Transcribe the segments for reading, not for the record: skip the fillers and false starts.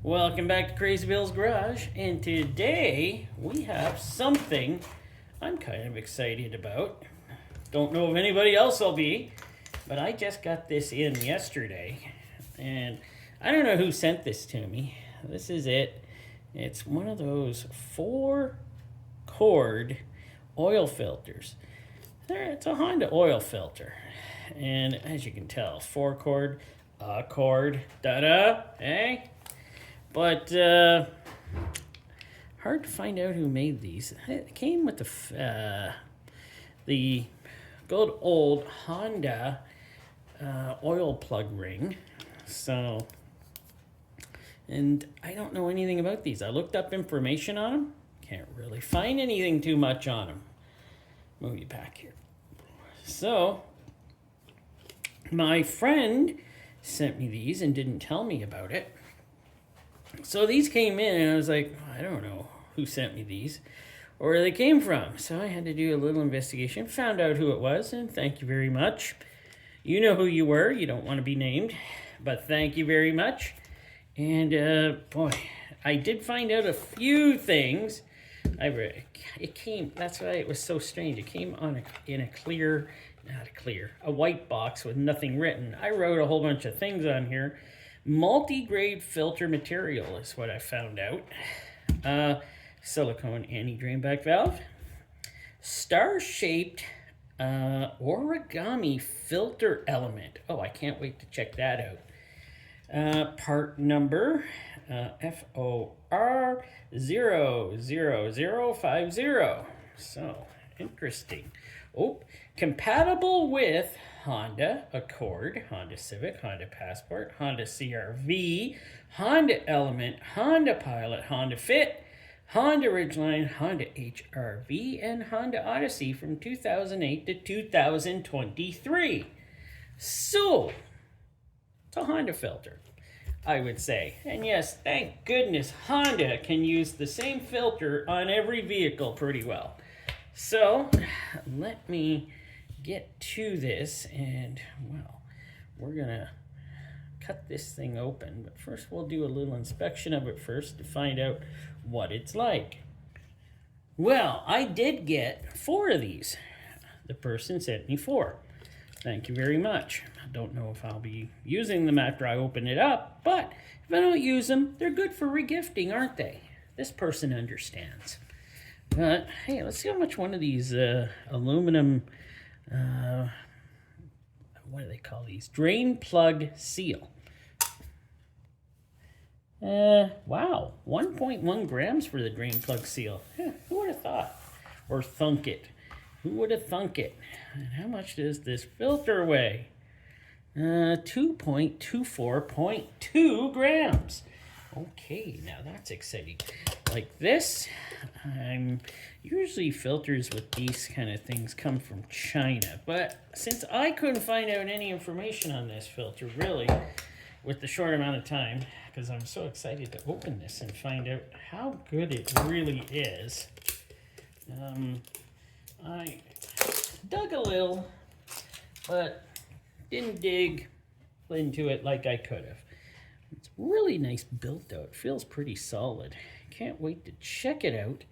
Welcome back to Crazy Bill's Garage, and today we have something I'm kind of excited about. Don't know if anybody else will be, but I just got this in yesterday, and I don't know who sent this to me. This is it. It's one of those 4-cord oil filters. It's a Honda oil filter, and as you can tell, 4-cord, a cord, da-da, eh? But hard to find out who made these. It came with the good old Honda oil plug ring. So, and I don't know anything about these. I looked up information on them. Can't really find anything too much on them. Move you back here. So, my friend sent me these and didn't tell me about it. So these came in and I was like, I don't know who sent me these or where they came from. So I had to do a little investigation, found out who it was, and thank you very much. You know who you were. You don't want to be named, but thank you very much. And boy, I did find out a few things. It came, that's why it was so strange. It came on a white box with nothing written. I wrote a whole bunch of things on here. Multi-grade filter material is what I found out. Silicone anti-drainback valve. Star-shaped origami filter element. Oh, I can't wait to check that out. Part number FORCCORD So, interesting. Oh, compatible with Honda Accord, Honda Civic, Honda Passport, Honda CR-V, Honda Element, Honda Pilot, Honda Fit, Honda Ridgeline, Honda HR-V, and Honda Odyssey from 2008 to 2023. So, it's a Honda filter, I would say. And yes, thank goodness Honda can use the same filter on every vehicle pretty well. So, let me get to this, and well, we're gonna cut this thing open, but first we'll do a little inspection of it first to find out what it's like. Well, I did get 4 of these. The person sent me 4. Thank you very much. I don't know if I'll be using them after I open it up, but if I don't use them, they're good for regifting, aren't they? This person understands. But hey, let's see how much one of these aluminum what do they call these? Drain plug seal. Wow, 1.1 grams for the drain plug seal. Who would have thought? Or thunk it? Who would have thunk it? And how much does this filter weigh? 2.24.2 grams. Okay, now that's exciting. Like this, usually filters with these kind of things come from China, but since I couldn't find out any information on this filter, really, with the short amount of time, because I'm so excited to open this and find out how good it really is, I dug a little, but didn't dig into it like I could have. It's really nice built out. It feels pretty solid. Can't wait to check it out.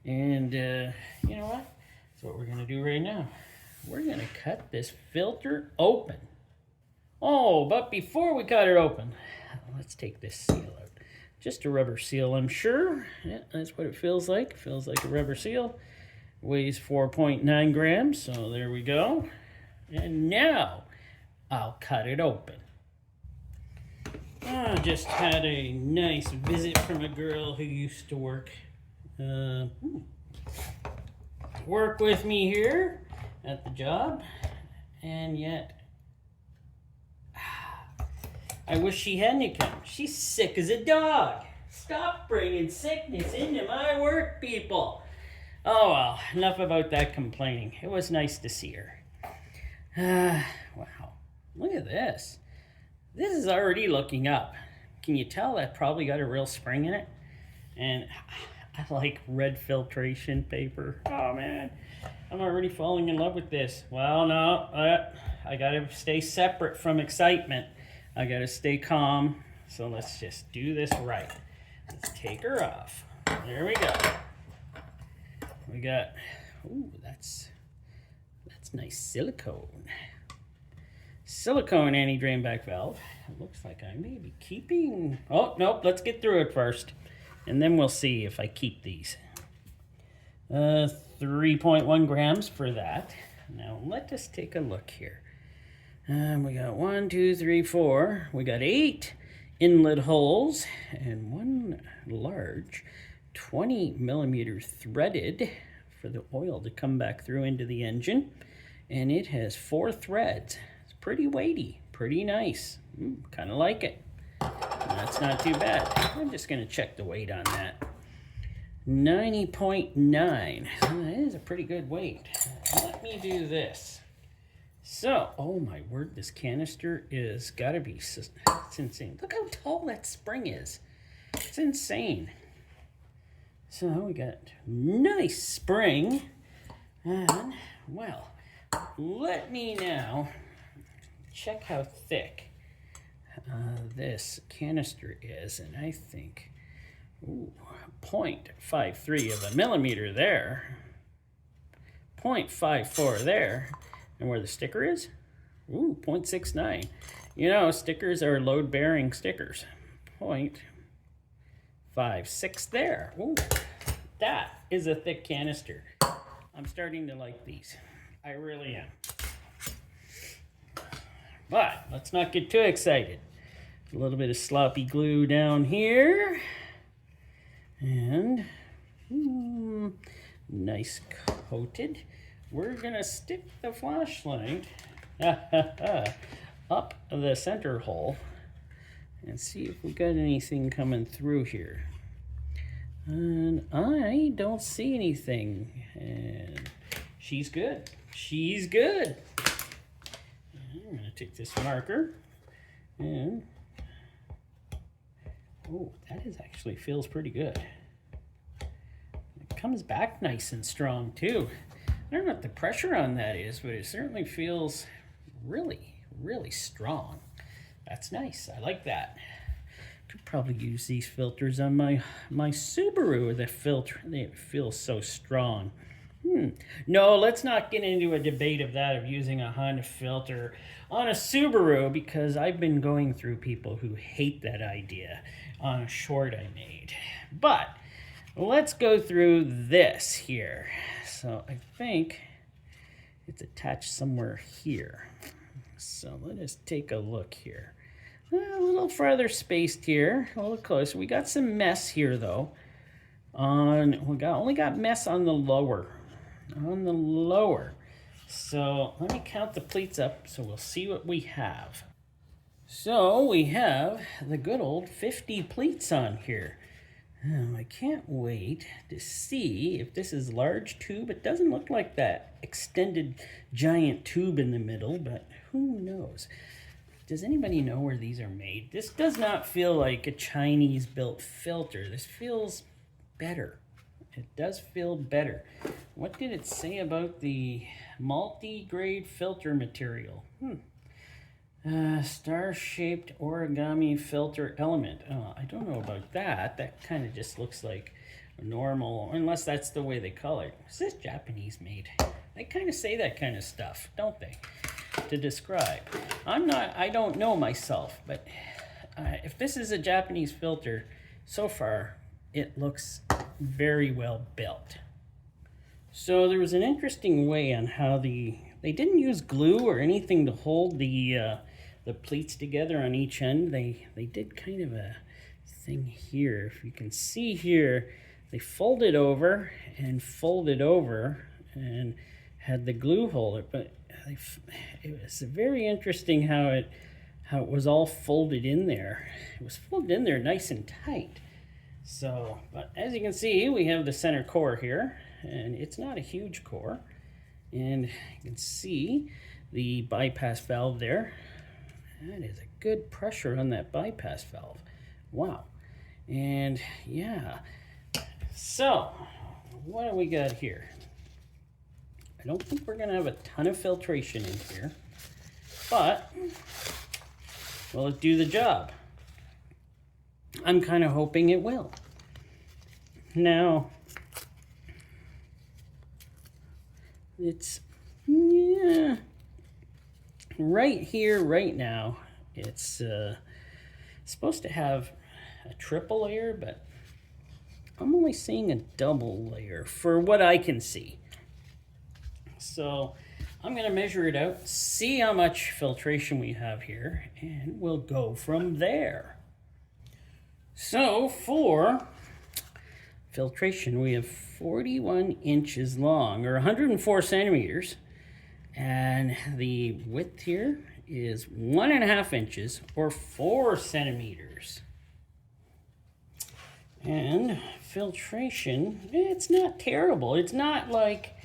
And you know what? That's what we're going to do right now. We're going to cut this filter open. Oh, but before we cut it open, let's take this seal out. Just a rubber seal, I'm sure. Yeah, that's what it feels like. It feels like a rubber seal. Weighs 4.9 grams, so there we go. And now I'll cut it open. I just had a nice visit from a girl who used to work with me here at the job, and yet I wish she hadn't come. She's sick as a dog. Stop bringing sickness into my work, people. Oh well, enough about that complaining. It was nice to see her. Wow, look at this. This is already looking up. Can you tell that probably got a real spring in it? And I like red filtration paper. Oh man, I'm already falling in love with this. Well, no, I gotta stay separate from excitement. I gotta stay calm. So let's just do this right. Let's take her off. There we go. We got, ooh, that's nice silicone. Silicone anti-drain back valve. It looks like I may be keeping, oh, nope, let's get through it first. And then we'll see if I keep these. 3.1 grams for that. Now let us take a look here. We got 1, 2, 3, 4. We got 8 inlet holes and one large 20 millimeter threaded for the oil to come back through into the engine. And it has 4 threads. It's pretty weighty, pretty nice. Kind of like it. That's not too bad. I'm just going to check the weight on that. 90.9. That is a pretty good weight. Let me do this. So, oh my word, this canister is got to be, it's insane. Look how tall that spring is. It's insane. So we got nice spring. And, well, let me now check how thick this canister is. And I think, ooh, 0.53 of a millimeter there. 0.54 there. And where the sticker is? Ooh, 0.69. You know, stickers are load-bearing stickers. 0.56 there. Ooh, that is a thick canister. I'm starting to like these. I really am. But let's not get too excited. A little bit of sloppy glue down here. And nice coated. We're gonna stick the flashlight up the center hole and see if we got anything coming through here. And I don't see anything. And she's good. She's good. I'm gonna take this marker and oh, that is actually feels pretty good. It comes back nice and strong too. I don't know what the pressure on that is, but it certainly feels really, really strong. That's nice. I like that. Could probably use these filters on my Subaru. The filter, they feel so strong. No, let's not get into a debate of that, of using a Honda filter on a Subaru, because I've been going through people who hate that idea on a short I made. But let's go through this here. So I think it's attached somewhere here. So let us take a look here. A little farther spaced here, a little closer. We got some mess here though. Only got mess on the lower. So let me count the pleats up so we'll see what we have. So we have the good old 50 pleats on here. I can't wait to see if this is large tube. It doesn't look like that extended giant tube in the middle, but who knows? Does anybody know where these are made? This does not feel like a Chinese built filter. This feels better. It does feel better. What did it say about the multi-grade filter material? Star-shaped origami filter element. Oh, I don't know about that. That kind of just looks like a normal, unless that's the way they color it. Is this Japanese made? They kind of say that kind of stuff, don't they? To describe. I don't know myself, but if this is a Japanese filter, so far it looks very well built. So there was an interesting way on how they didn't use glue or anything to hold the pleats together on each end. They did kind of a thing here. If you can see here, they folded over and had the glue hold it. But it was very interesting how it was all folded in there. It was folded in there nice and tight. So, but as you can see, we have the center core here, and it's not a huge core. And you can see the bypass valve there. That is a good pressure on that bypass valve. Wow. And yeah. So, what do we got here? I don't think we're going to have a ton of filtration in here, but will it do the job? I'm kind of hoping it will. Now, it's, yeah, right here, right now, it's supposed to have a triple layer, but I'm only seeing a double layer for what I can see. So I'm going to measure it out, see how much filtration we have here, and we'll go from there. So for filtration, we have 41 inches long, or 104 centimeters, and the width here is 1.5 inches, or 4 centimeters. And filtration, it's not terrible. It's not like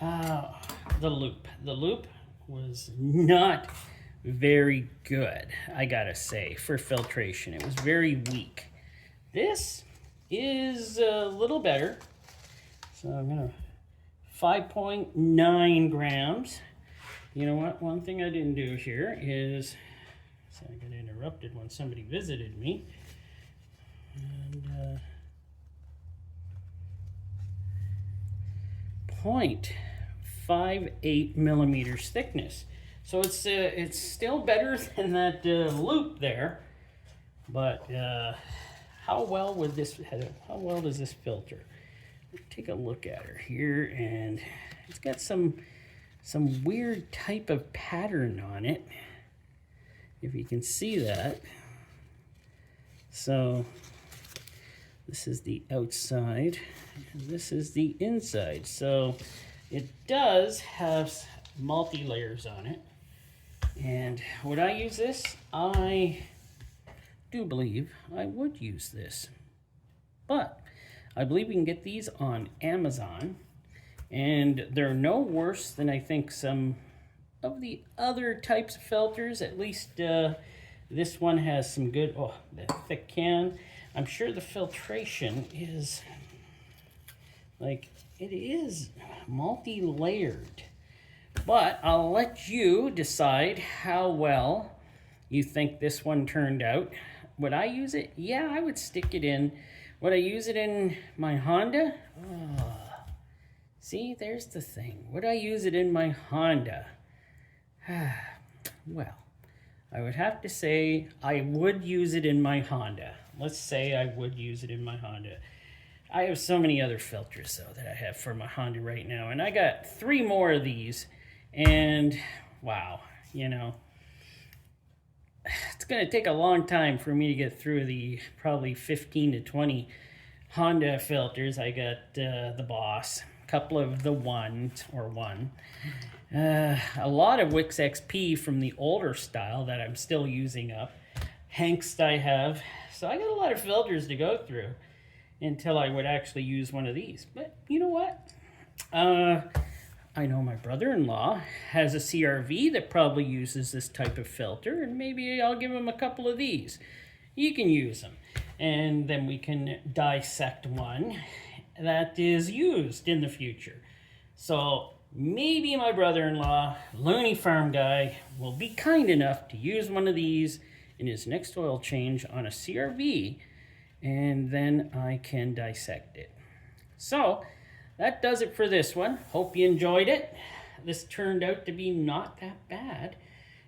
the loop. The loop was not very good, I gotta say, for filtration. It was very weak. This is a little better. So I'm gonna 5.9 grams. You know what? One thing I didn't do here is, so I got interrupted when somebody visited me. And 0.58 millimeters thickness. So it's still better than that loop there, but how well does this filter? Take a look at her here, and it's got some weird type of pattern on it, if you can see that. So this is the outside, and this is the inside. So it does have multi-layers on it. And would I use this? I do believe I would use this. But I believe we can get these on Amazon, and they're no worse than I think some of the other types of filters. At least this one has some good, the thick can. I'm sure the filtration is, like, it is multi-layered. But I'll let you decide how well you think this one turned out. Would I use it? Yeah, I would stick it in. Would I use it in my Honda? Oh, see, there's the thing. Would I use it in my Honda? Well, I would have to say I would use it in my Honda. Let's say I would use it in my Honda. I have so many other filters, though, that I have for my Honda right now. And I got 3 more of these. And, wow, you know, it's going to take a long time for me to get through the probably 15 to 20 Honda filters. I got the Boss, a couple of the one, a lot of Wix XP from the older style that I'm still using up. Hengst I have. So I got a lot of filters to go through until I would actually use one of these. But you know what? I know my brother-in-law has a CRV that probably uses this type of filter, and maybe I'll give him a couple of these. You can use them, and then we can dissect one that is used in the future. So maybe my brother-in-law, Looney Farm guy, will be kind enough to use one of these in his next oil change on a CRV, and then I can dissect it. So that does it for this one. Hope you enjoyed it. This turned out to be not that bad.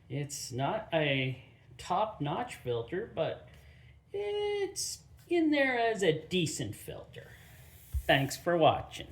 It's not a top-notch filter, but it's in there as a decent filter. Thanks for watching.